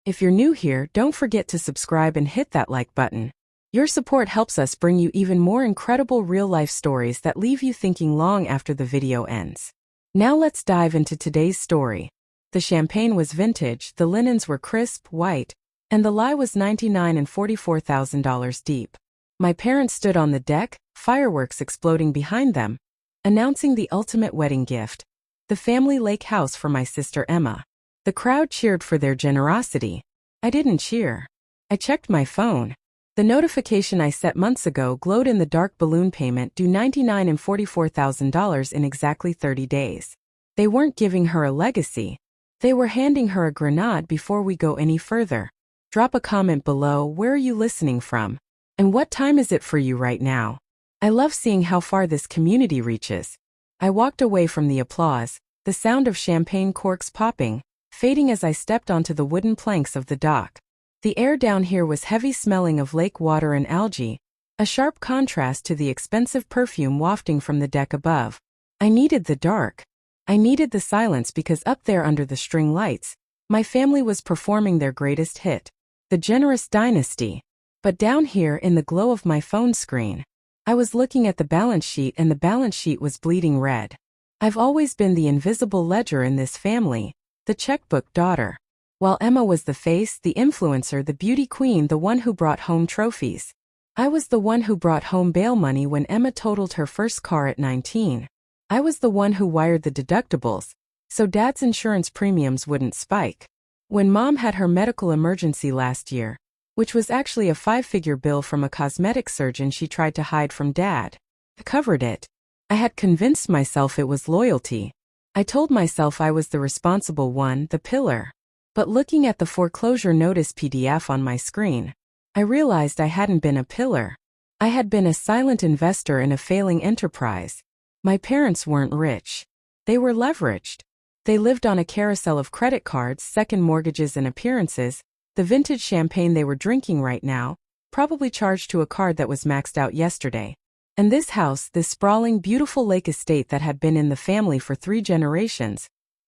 If you're new here, don't forget to subscribe and hit that like button. Your support helps us bring you even more incredible real-life stories that leave you thinking long after the video ends. Now let's dive into today's story. The champagne was vintage, the linens were crisp, white, and the lie was $99,000 and $44,000 deep. My parents stood on the deck, fireworks exploding behind them, announcing the ultimate wedding gift, the family lake house for my sister Emma. The crowd cheered for their generosity. I didn't cheer. I checked my phone. The notification I set months ago glowed in the dark. Balloon payment due $99,000 and $44,000 in exactly 30 days. They weren't giving her a legacy. They were handing her a grenade. Before we go any further, drop a comment below. Where are you listening from? And what time is it for you right now? I love seeing how far this community reaches. I walked away from the applause, the sound of champagne corks popping, fading as I stepped onto the wooden planks of the dock. The air down here was heavy, smelling of lake water and algae, a sharp contrast to the expensive perfume wafting from the deck above. I needed the dark. I needed the silence because up there under the string lights, my family was performing their greatest hit, The Generous Dynasty. But down here in the glow of my phone screen, I was looking at the balance sheet, and the balance sheet was bleeding red. I've always been the invisible ledger in this family, the checkbook daughter. While Emma was the face, the influencer, the beauty queen, the one who brought home trophies. I was the one who brought home bail money when Emma totaled her first car at 19. I was the one who wired the deductibles, so Dad's insurance premiums wouldn't spike. When Mom had her medical emergency last year, which was actually a 5-figure bill from a cosmetic surgeon she tried to hide from Dad, I covered it. I had convinced myself it was loyalty. I told myself I was the responsible one, the pillar. But looking at the foreclosure notice PDF on my screen, I realized I hadn't been a pillar. I had been a silent investor in a failing enterprise. My parents weren't rich. They were leveraged. They lived on a carousel of credit cards, second mortgages, and appearances. The vintage champagne they were drinking right now, probably charged to a card that was maxed out yesterday. And this house, this sprawling, beautiful lake estate that had been in the family for 3 generations,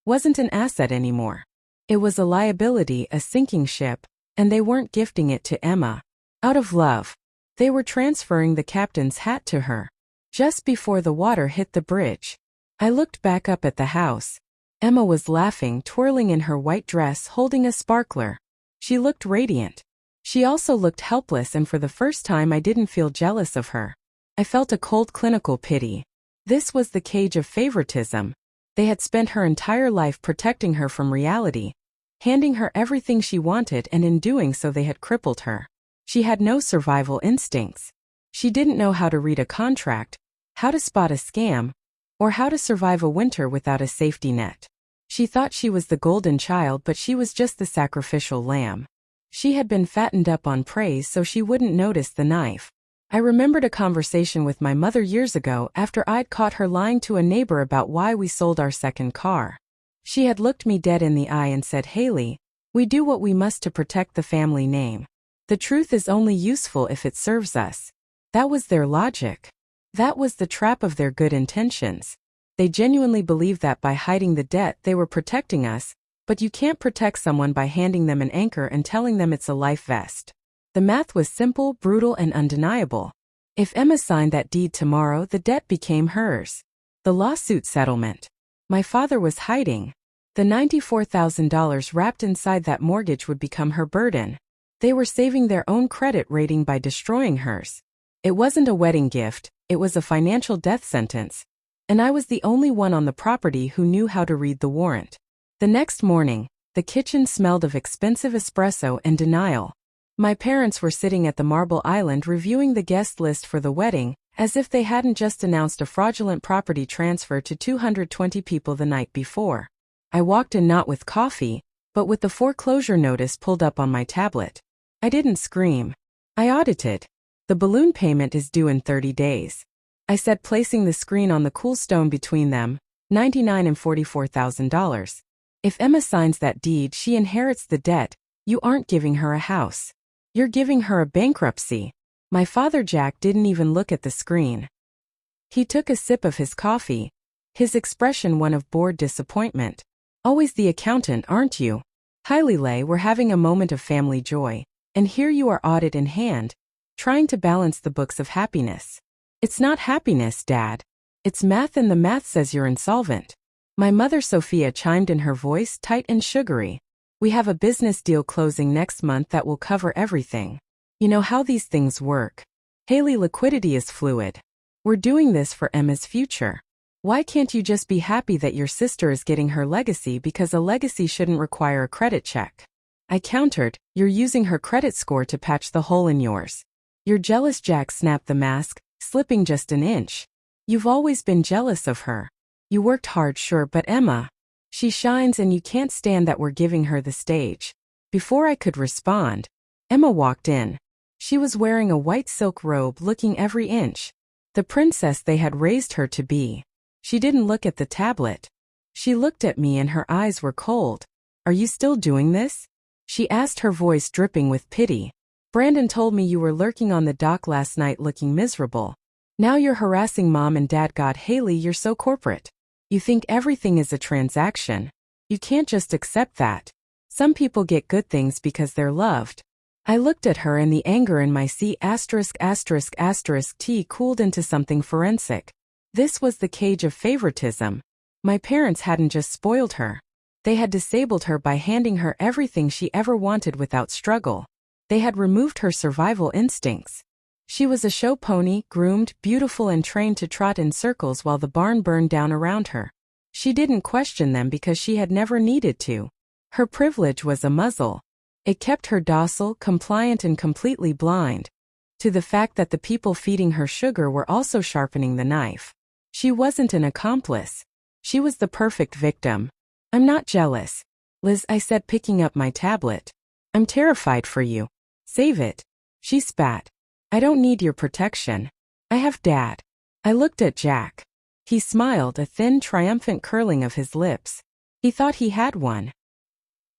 wasn't an asset anymore. It was a liability, a sinking ship, and they weren't gifting it to Emma out of love. They were transferring the captain's hat to her. Just before the water hit the bridge, I looked back up at the house. Emma was laughing, twirling in her white dress, holding a sparkler. She looked radiant. She also looked helpless, and for the first time I didn't feel jealous of her. I felt a cold, clinical pity. This was the cage of favoritism. They had spent her entire life protecting her from reality, handing her everything she wanted, and in doing so they had crippled her. She had no survival instincts. She didn't know how to read a contract, how to spot a scam, or how to survive a winter without a safety net. She thought she was the golden child, but she was just the sacrificial lamb. She had been fattened up on praise so she wouldn't notice the knife. I remembered a conversation with my mother years ago after I'd caught her lying to a neighbor about why we sold our second car. She had looked me dead in the eye and said, "Haley, we do what we must to protect the family name. The truth is only useful if it serves us." That was their logic. That was the trap of their good intentions. They genuinely believed that by hiding the debt they were protecting us, but you can't protect someone by handing them an anchor and telling them it's a life vest. The math was simple, brutal, and undeniable. If Emma signed that deed tomorrow, the debt became hers. The lawsuit settlement. My father was hiding. The $94,000 wrapped inside that mortgage would become her burden. They were saving their own credit rating by destroying hers. It wasn't a wedding gift, it was a financial death sentence. And I was the only one on the property who knew how to read the warrant. The next morning, the kitchen smelled of expensive espresso and denial. My parents were sitting at the Marble Island reviewing the guest list for the wedding, as if they hadn't just announced a fraudulent property transfer to 220 people the night before. I walked in not with coffee, but with the foreclosure notice pulled up on my tablet. I didn't scream. I audited. The balloon payment is due in 30 days. I said, placing the screen on the cool stone between them, $99,000 and $44,000. If Emma signs that deed, she inherits the debt. You aren't giving her a house. You're giving her a bankruptcy. My father Jack didn't even look at the screen. He took a sip of his coffee, his expression one of bored disappointment. Always the accountant, aren't you? Hi Lilay, we're having a moment of family joy, and here you are audit in hand, trying to balance the books of happiness. It's not happiness, Dad. It's math, and the math says you're insolvent. My mother Sophia chimed in, her voice tight and sugary. We have a business deal closing next month that will cover everything. You know how these things work. Haley, liquidity is fluid. We're doing this for Emma's future. Why can't you just be happy that your sister is getting her legacy, because a legacy shouldn't require a credit check? I countered, you're using her credit score to patch the hole in yours. You're jealous, Jack snapped the mask, slipping just an inch. You've always been jealous of her. You worked hard, sure, but Emma, she shines, and you can't stand that we're giving her the stage. Before I could respond, Emma walked in. She was wearing a white silk robe, looking every inch the princess they had raised her to be. She didn't look at the tablet. She looked at me, and her eyes were cold. Are you still doing this? She asked, her voice dripping with pity. Brandon told me you were lurking on the dock last night looking miserable. Now you're harassing Mom and Dad. God, Haley, you're so corporate. You think everything is a transaction. You can't just accept that. Some people get good things because they're loved. I looked at her, and the anger in my C******* T cooled into something forensic. This was the cage of favoritism. My parents hadn't just spoiled her. They had disabled her by handing her everything she ever wanted without struggle. They had removed her survival instincts. She was a show pony, groomed, beautiful, and trained to trot in circles while the barn burned down around her. She didn't question them because she had never needed to. Her privilege was a muzzle. It kept her docile, compliant, and completely blind to the fact that the people feeding her sugar were also sharpening the knife. She wasn't an accomplice. She was the perfect victim. I'm not jealous, Liz, I said, picking up my tablet. I'm terrified for you. Save it. She spat. I don't need your protection. I have Dad. I looked at Jack. He smiled, a thin, triumphant curling of his lips. He thought he had one.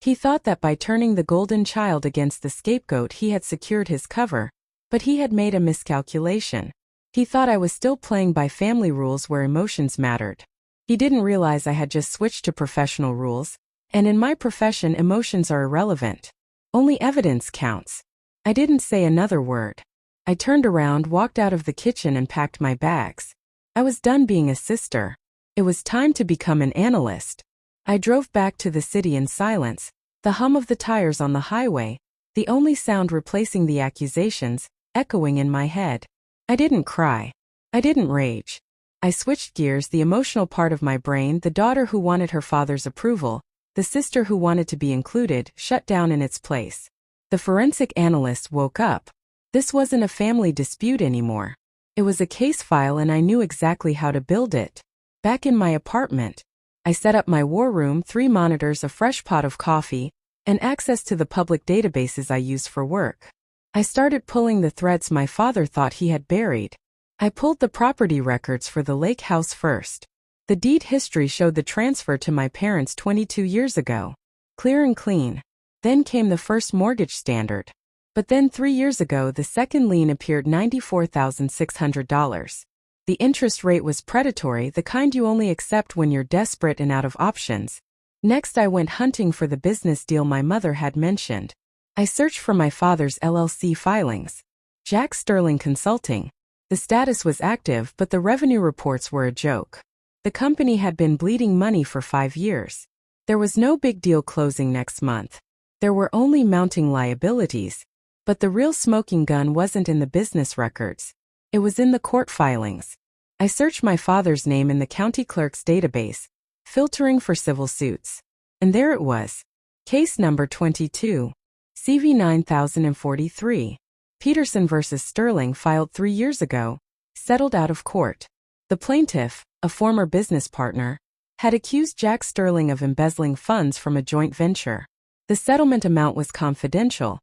He thought that by turning the golden child against the scapegoat he had secured his cover, but he had made a miscalculation. He thought I was still playing by family rules where emotions mattered. He didn't realize I had just switched to professional rules, and in my profession emotions are irrelevant. Only evidence counts. I didn't say another word. I turned around, walked out of the kitchen, and packed my bags. I was done being a sister. It was time to become an analyst. I drove back to the city in silence, the hum of the tires on the highway, the only sound replacing the accusations, echoing in my head. I didn't cry. I didn't rage. I switched gears, the emotional part of my brain, the daughter who wanted her father's approval, the sister who wanted to be included, shut down in its place. The forensic analyst woke up. This wasn't a family dispute anymore. It was a case file, and I knew exactly how to build it. Back in my apartment, I set up my war room, 3 monitors, a fresh pot of coffee, and access to the public databases I use for work. I started pulling the threads my father thought he had buried. I pulled the property records for the lake house first. The deed history showed the transfer to my parents 22 years ago. Clear and clean. Then came the first mortgage standard. But then 3 years ago the second lien appeared, $94,600. The interest rate was predatory, the kind you only accept when you're desperate and out of options. Next I went hunting for the business deal my mother had mentioned. I searched for my father's LLC filings. Jack Sterling Consulting. The status was active, but the revenue reports were a joke. The company had been bleeding money for 5 years. There was no big deal closing next month. There were only mounting liabilities. But the real smoking gun wasn't in the business records. It was in the court filings. I searched my father's name in the county clerk's database, filtering for civil suits. And there it was. Case number 22. CV 9043. Peterson versus Sterling, filed 3 years ago, settled out of court. The plaintiff, a former business partner, had accused Jack Sterling of embezzling funds from a joint venture. The settlement amount was confidential,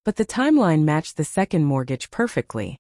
but the timeline matched the second mortgage perfectly.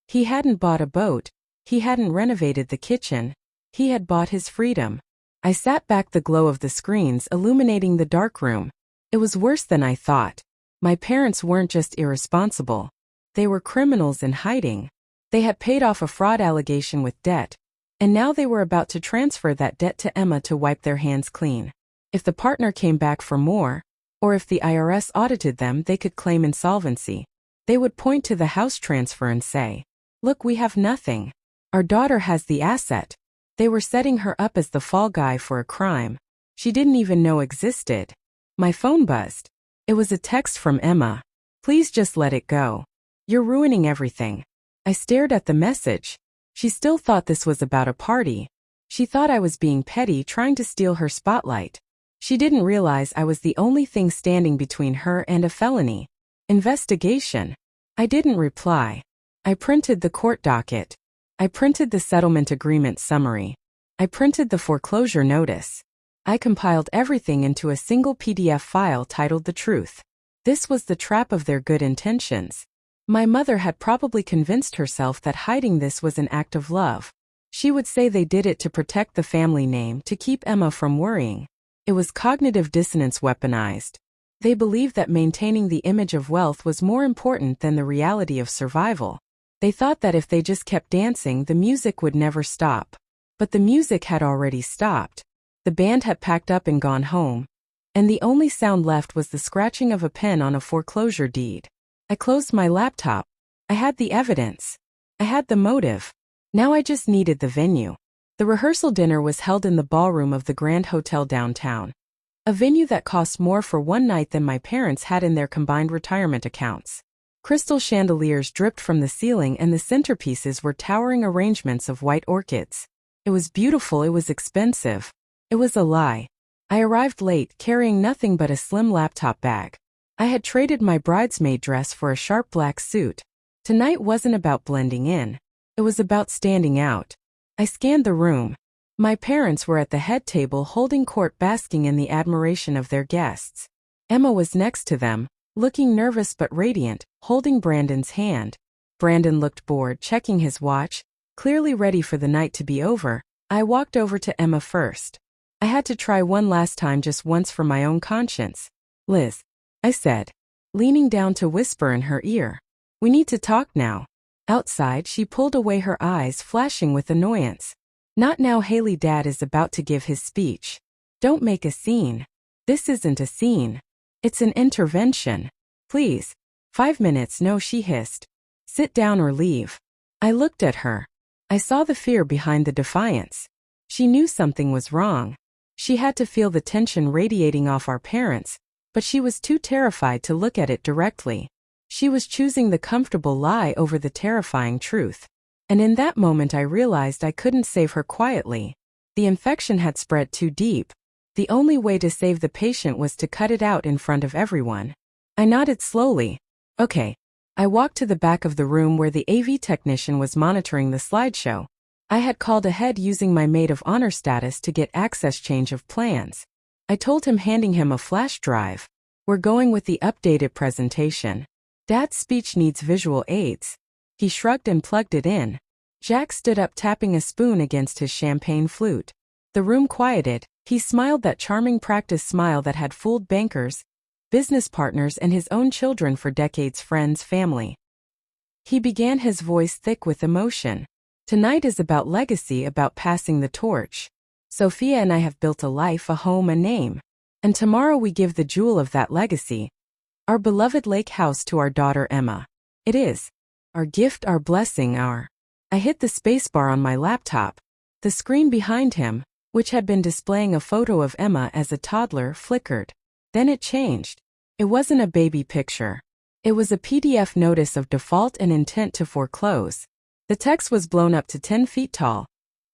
He hadn't bought a boat, he hadn't renovated the kitchen, he had bought his freedom. I sat back, the glow of the screens illuminating the dark room. It was worse than I thought. My parents weren't just irresponsible. They were criminals in hiding. They had paid off a fraud allegation with debt, and now they were about to transfer that debt to Emma to wipe their hands clean. If the partner came back for more, Or if the IRS audited them, they could claim insolvency. They would point to the house transfer and say, "Look, we have nothing. Our daughter has the asset." They were setting her up as the fall guy for a crime she didn't even know existed. My phone buzzed. It was a text from Emma. "Please just let it go. You're ruining everything." I stared at the message. She still thought this was about a party. She thought I was being petty, trying to steal her spotlight. She didn't realize I was the only thing standing between her and a felony investigation. I didn't reply. I printed the court docket. I printed the settlement agreement summary. I printed the foreclosure notice. I compiled everything into a single PDF file titled The Truth. This was the trap of their good intentions. My mother had probably convinced herself that hiding this was an act of love. She would say they did it to protect the family name, to keep Emma from worrying. It was cognitive dissonance weaponized. They believed that maintaining the image of wealth was more important than the reality of survival. They thought that if they just kept dancing, the music would never stop. But the music had already stopped. The band had packed up and gone home. And the only sound left was the scratching of a pen on a foreclosure deed. I closed my laptop. I had the evidence. I had the motive. Now I just needed the venue. The rehearsal dinner was held in the ballroom of the Grand Hotel downtown. A venue that cost more for one night than my parents had in their combined retirement accounts. Crystal chandeliers dripped from the ceiling and the centerpieces were towering arrangements of white orchids. It was beautiful, it was expensive. It was a lie. I arrived late, carrying nothing but a slim laptop bag. I had traded my bridesmaid dress for a sharp black suit. Tonight wasn't about blending in. It was about standing out. I scanned the room. My parents were at the head table holding court, basking in the admiration of their guests. Emma was next to them, looking nervous but radiant, holding Brandon's hand. Brandon looked bored, checking his watch, clearly ready for the night to be over. I walked over to Emma first. I had to try one last time, just once, for my own conscience. "Liz," I said, leaning down to whisper in her ear. "We need to talk now." Outside, she pulled away, her eyes flashing with annoyance. "Not now, Haley. Dad is about to give his speech. Don't make a scene." "This isn't a scene. It's an intervention. Please." "5 minutes, no," she hissed. "Sit down or leave." I looked at her. I saw the fear behind the defiance. She knew something was wrong. She had to feel the tension radiating off our parents, but she was too terrified to look at it directly. She was choosing the comfortable lie over the terrifying truth. And in that moment I realized I couldn't save her quietly. The infection had spread too deep. The only way to save the patient was to cut it out in front of everyone. I nodded slowly. "Okay." I walked to the back of the room where the AV technician was monitoring the slideshow. I had called ahead using my maid of honor status to get access change of plans. I told him, handing him a flash drive. "We're going with the updated presentation. Dad's speech needs visual aids." He shrugged and plugged it in. Jack stood up, tapping a spoon against his champagne flute. The room quieted. He smiled, that charming practice smile that had fooled bankers, business partners, and his own children for decades, friends, family. He began, his voice thick with emotion. "Tonight is about legacy, about passing the torch. Sophia and I have built a life, a home, a name. And tomorrow we give the jewel of that legacy, our beloved lake house, to our daughter Emma. It is our gift, our blessing, our—" I hit the spacebar on my laptop. The screen behind him, which had been displaying a photo of Emma as a toddler, flickered. Then it changed. It wasn't a baby picture. It was a PDF notice of default and intent to foreclose. The text was blown up to 10 feet tall.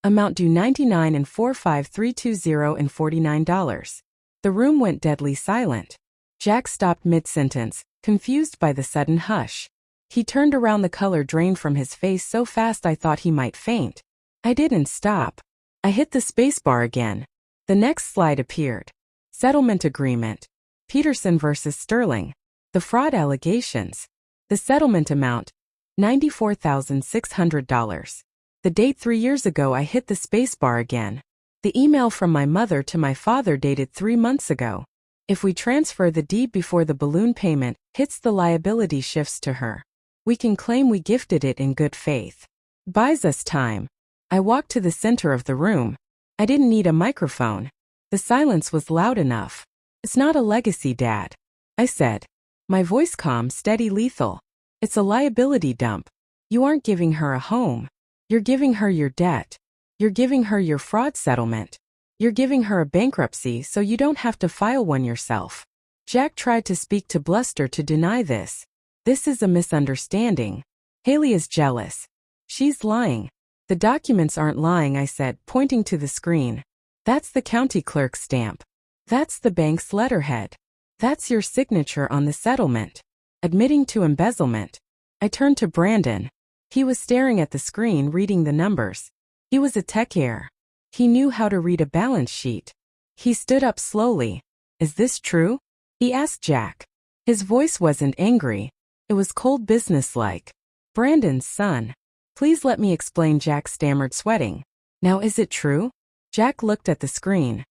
Amount due $99 and $45320 and $49. The room went deadly silent. Jack stopped mid-sentence, confused by the sudden hush. He turned around, the color drained from his face so fast I thought he might faint. I didn't stop. I hit the spacebar again. The next slide appeared. Settlement agreement. Peterson versus Sterling. The fraud allegations. The settlement amount, $94,600. The date, 3 years ago. I hit the spacebar again. The email from my mother to my father, dated 3 months ago. If we transfer the deed before the balloon payment hits, the liability shifts to her. We can claim we gifted it in good faith. Buys us time. I walked to the center of the room. I didn't need a microphone. The silence was loud enough. It's not a legacy, Dad, I said. My voice calm, steady, lethal. It's a liability dump. You aren't giving her a home. You're giving her your debt. You're giving her your fraud settlement. You're giving her a bankruptcy so you don't have to file one yourself. Jack tried to speak to bluster to deny this. This is a misunderstanding. Haley is jealous. She's lying. The documents aren't lying, I said, pointing to the screen. That's the county clerk's stamp. That's the bank's letterhead. That's your signature on the settlement. Admitting to embezzlement. I turned to Brandon. He was staring at the screen, reading the numbers. He was a tech heir. He knew how to read a balance sheet. He stood up slowly. Is this true? He asked Jack. His voice wasn't angry. It was cold, businesslike. Brandon's son. Please let me explain, Jack stammered, sweating. Now is it true? Jack looked at the screen.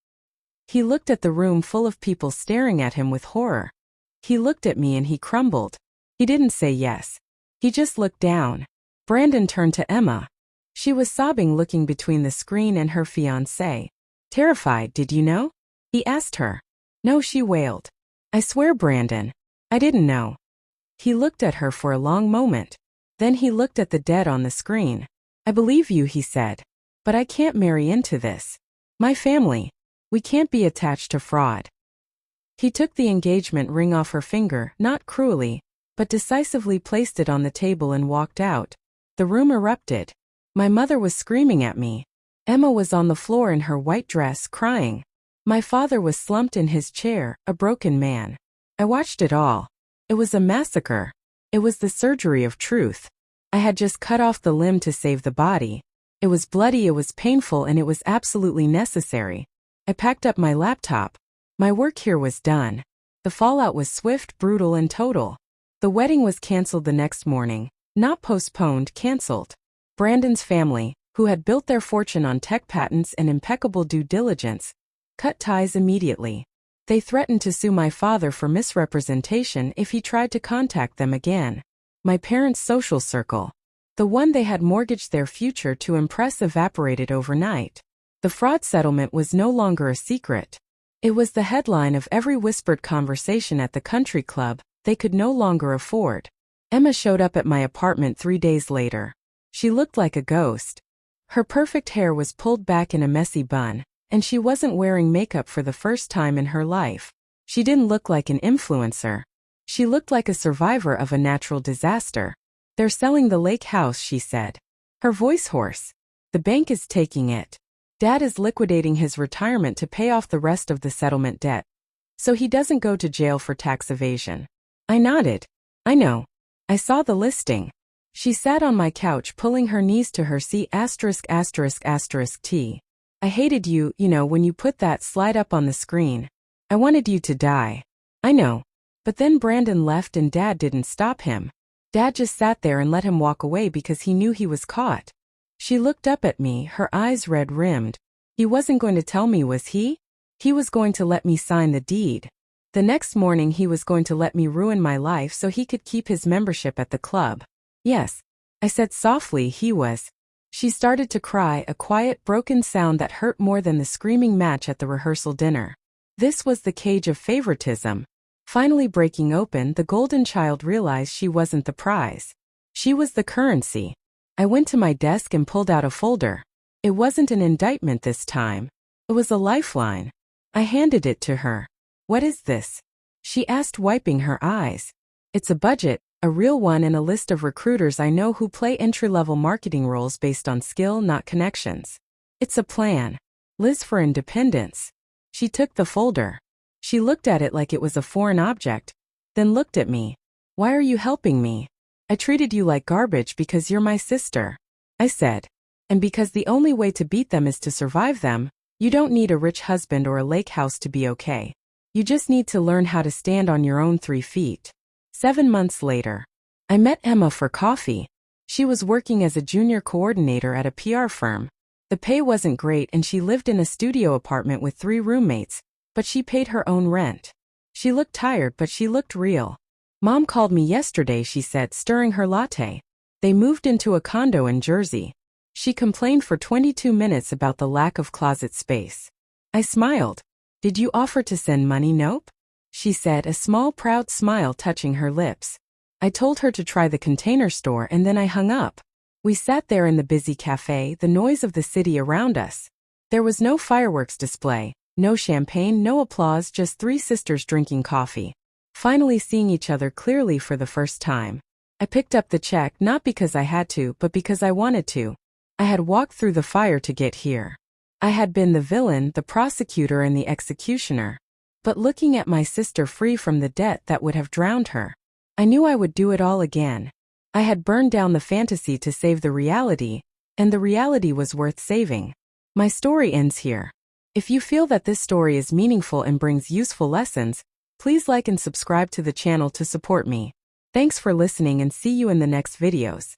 He looked at the room full of people staring at him with horror. He looked at me and he crumbled. He didn't say yes. He just looked down. Brandon turned to Emma. She was sobbing, looking between the screen and her fiancé. Terrified, did you know? He asked her. No, she wailed. I swear, Brandon. I didn't know. He looked at her for a long moment. Then he looked at the debt on the screen. I believe you, he said. But I can't marry into this. My family. We can't be attached to fraud. He took the engagement ring off her finger, not cruelly, but decisively placed it on the table and walked out. The room erupted. My mother was screaming at me. Emma was on the floor in her white dress, crying. My father was slumped in his chair, a broken man. I watched it all. It was a massacre. It was the surgery of truth. I had just cut off the limb to save the body. It was bloody, it was painful, and it was absolutely necessary. I packed up my laptop. My work here was done. The fallout was swift, brutal, and total. The wedding was canceled the next morning. Not postponed, canceled. Brandon's family, who had built their fortune on tech patents and impeccable due diligence, cut ties immediately. They threatened to sue my father for misrepresentation if he tried to contact them again. My parents' social circle, the one they had mortgaged their future to impress, evaporated overnight. The fraud settlement was no longer a secret. It was the headline of every whispered conversation at the country club they could no longer afford. Emma showed up at my apartment 3 days later. She looked like a ghost. Her perfect hair was pulled back in a messy bun, and she wasn't wearing makeup for the first time in her life. She didn't look like an influencer. She looked like a survivor of a natural disaster. They're selling the lake house, she said. Her voice hoarse. The bank is taking it. Dad is liquidating his retirement to pay off the rest of the settlement debt, so he doesn't go to jail for tax evasion. I nodded. I know. I saw the listing. She sat on my couch, pulling her knees to her C********T. I hated you, when you put that slide up on the screen. I wanted you to die. I know. But then Brandon left and Dad didn't stop him. Dad just sat there and let him walk away because he knew he was caught. She looked up at me, her eyes red-rimmed. He wasn't going to tell me, was he? He was going to let me sign the deed. The next morning he was going to let me ruin my life so he could keep his membership at the club. Yes, I said softly, he was. She started to cry, a quiet, broken sound that hurt more than the screaming match at the rehearsal dinner. This was the cage of favoritism. Finally breaking open, the golden child realized she wasn't the prize. She was the currency. I went to my desk and pulled out a folder. It wasn't an indictment this time. It was a lifeline. I handed it to her. What is this? She asked, wiping her eyes. It's a budget. A real one, and a list of recruiters I know who play entry-level marketing roles based on skill, not connections. It's a plan. Liz for independence. She took the folder. She looked at it like it was a foreign object, then looked at me. Why are you helping me? I treated you like garbage because you're my sister. I said. And because the only way to beat them is to survive them. You don't need a rich husband or a lake house to be okay. You just need to learn how to stand on your own 3 feet. 7 months later, I met Emma for coffee. She was working as a junior coordinator at a PR firm. The pay wasn't great and she lived in a studio apartment with 3 roommates, but she paid her own rent. She looked tired, but she looked real. Mom called me yesterday, she said, stirring her latte. They moved into a condo in Jersey. She complained for 22 minutes about the lack of closet space. I smiled. Did you offer to send money? Nope, she said, a small proud smile touching her lips. I told her to try the Container Store and then I hung up. We sat there in the busy cafe, the noise of the city around us. There was no fireworks display, no champagne, no applause, just three sisters drinking coffee, finally seeing each other clearly for the first time. I picked up the check not because I had to, but because I wanted to. I had walked through the fire to get here. I had been the villain, the prosecutor, and the executioner. But looking at my sister free from the debt that would have drowned her, I knew I would do it all again. I had burned down the fantasy to save the reality, and the reality was worth saving. My story ends here. If you feel that this story is meaningful and brings useful lessons, please like and subscribe to the channel to support me. Thanks for listening and see you in the next videos.